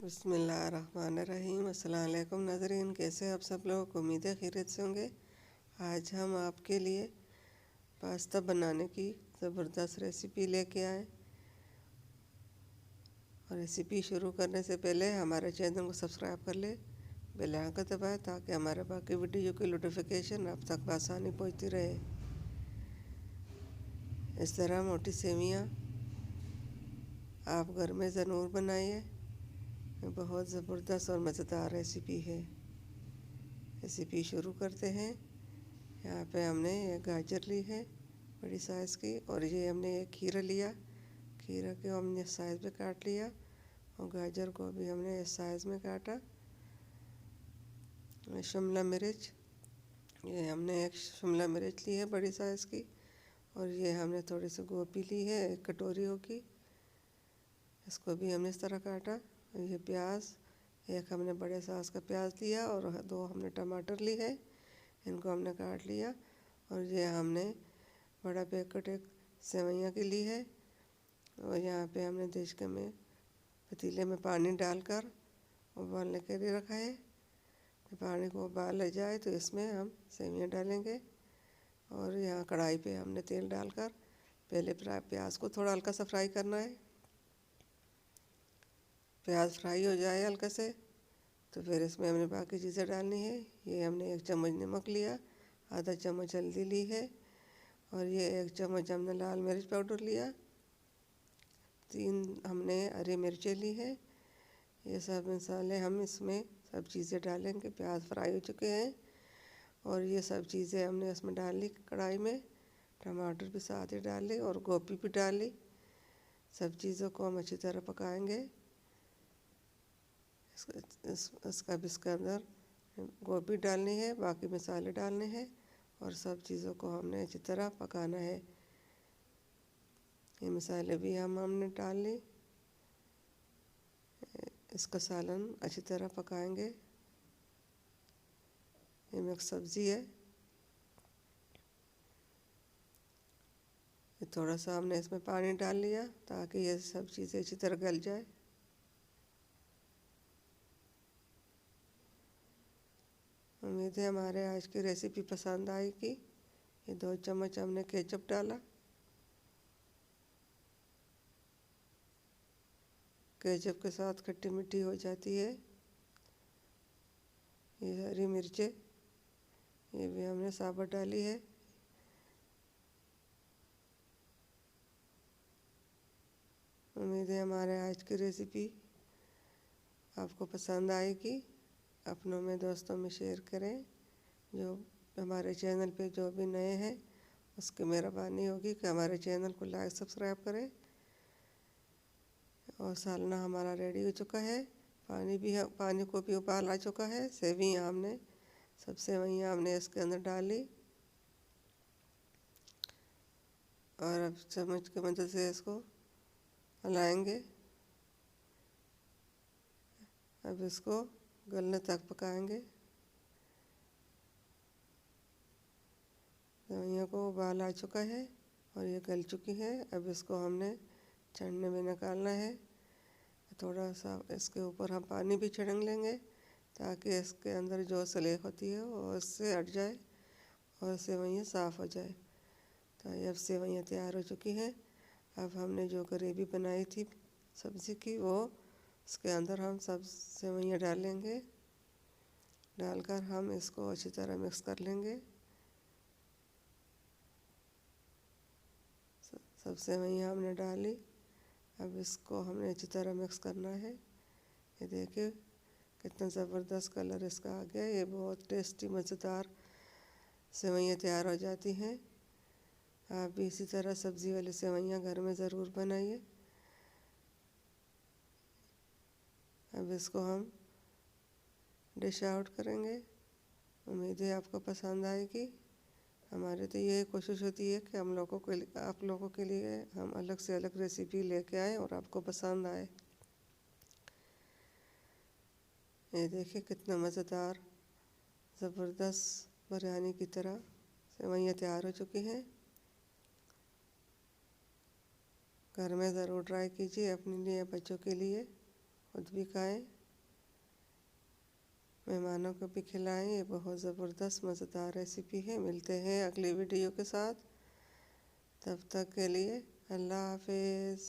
बिस्मिल्लाहिर्रहमानिर्रहीम। अस्सलाम वालेकुम नाज़रीन, कैसे आप सब लोग? उम्मीद है खैरियत से होंगे। आज हम आपके लिए पास्ता बनाने की ज़बरदस्त रेसिपी लेके आए। और रेसिपी शुरू करने से पहले हमारे चैनल को सब्सक्राइब कर ले, बेल आइकन दबाएं ताकि हमारे बाकी वीडियो की नोटिफिकेशन आप तक आसानी पहुंचती रहे। इस तरह मोटी सेवियाँ आप घर में ज़रूर बनाइए, बहुत ज़बरदस्त और मज़ेदार रेसिपी है। रेसिपी शुरू करते हैं। यहाँ पे हमने एक गाजर ली है बड़ी साइज़ की, और ये हमने एक खीरा लिया। खीरा को हमने साइज़ में काट लिया और गाजर को भी हमने इस साइज़ में काटा। शिमला मिर्च, ये हमने एक शिमला मिर्च ली है बड़ी साइज़ की, और ये हमने थोड़ी सी गोभी ली है, एक कटोरी होगी, इसको भी हमने इस तरह काटा। और ये प्याज, एक हमने बड़े साइज़ का प्याज लिया और दो हमने टमाटर ली है, इनको हमने काट लिया। और ये हमने बड़ा पैकेट एक सेवइयाँ की ली है। और यहाँ पे हमने देशके में पतीले में पानी डालकर उबालने के लिए रखा है। जब पानी को उबाल जाए तो इसमें हम सेवइयाँ डालेंगे। और यहाँ कढ़ाई पे हमने तेल डालकर पहले प्याज को थोड़ा हल्का सा फ्राई करना है। प्याज फ्राई हो जाए हल्का से तो फिर इसमें हमने बाकी चीज़ें डालनी है। ये हमने 1 चम्मच नमक लिया, आधा चम्मच हल्दी ली है, और ये 1 चम्मच हमने लाल मिर्च पाउडर लिया, 3 हमने हरी मिर्चें ली है। ये सब मसाले हम इसमें सब चीज़ें डालेंगे। प्याज फ्राई हो चुके हैं और ये सब चीज़ें हमने इसमें डाल ली कढ़ाई में। टमाटर भी साथ ही डाल ली और गोभी भी डाल ली। सब चीज़ों को हम अच्छी तरह पकाएंगे। इसका भी इसके अंदर गोभी डालनी है, बाकी मसाले डालने हैं और सब चीज़ों को हमने अच्छी तरह पकाना है। ये मसाले भी हमने डाल ली। इसका सालन अच्छी तरह पकाएंगे। ये मिक्स सब्ज़ी है। ये थोड़ा सा हमने इसमें पानी डाल लिया ताकि ये सब चीज़ें अच्छी तरह गल जाए। उम्मीद है हमारे आज की रेसिपी पसंद आएगी। ये 2 चम्मच हमने केचप डाला। केचप के साथ खट्टी मीठी हो जाती है। ये हरी मिर्चें, ये भी हमने साबुत डाली है। उम्मीद है हमारे आज की रेसिपी आपको पसंद आएगी। अपनों में, दोस्तों में शेयर करें। जो हमारे चैनल पे जो भी नए हैं उसकी मेहरबानी होगी कि हमारे चैनल को लाइक सब्सक्राइब करें। और सालना हमारा रेडी हो चुका है। पानी को भी उबाल आ चुका है। सेवइयाँ हमने इसके अंदर डाली और अब चम्मच की मदद से इसको हिलाएंगे। अब इसको गलने तक पकाएंगे। सेवइयों को उबाल आ चुका है और ये गल चुकी है। अब इसको हमने छन्नी में निकालना है। थोड़ा सा इसके ऊपर हम पानी भी छिड़क लेंगे ताकि इसके अंदर जो सलेख होती है वो इससे हट जाए और सेवइयाँ साफ़ हो जाए। तो अब सेवइयाँ तैयार हो चुकी हैं। अब हमने जो ग्रेवी बनाई थी सब्ज़ी की, वो इसके अंदर हम सब सेवइयाँ डालेंगे। डालकर हम इसको अच्छी तरह मिक्स कर लेंगे। सब सेवइयाँ हमने डाली। अब इसको हमने अच्छी तरह मिक्स करना है। ये देखिए कितना ज़बरदस्त कलर इसका आ गया। ये बहुत टेस्टी मज़ेदार सेवइयाँ तैयार हो जाती हैं। आप भी इसी तरह सब्ज़ी वाली सेवइयाँ घर में ज़रूर बनाइए। अब इसको हम डिश आउट करेंगे। उम्मीद है आपको पसंद आएगी। हमारी तो ये कोशिश होती है कि आप लोगों के लिए हम अलग से अलग रेसिपी लेके आएँ और आपको पसंद आए। ये देखिए कितना मज़ेदार ज़बरदस्त बिरयानी की तरह सेवइयाँ तैयार हो चुकी हैं। घर में ज़रूर ट्राई कीजिए अपने लिए, बच्चों के लिए। खुद भी खाएं, मेहमानों को भी खिलाएं। ये बहुत ज़बरदस्त मज़ेदार रेसिपी है। मिलते हैं अगली वीडियो के साथ, तब तक के लिए अल्लाह हाफिज़।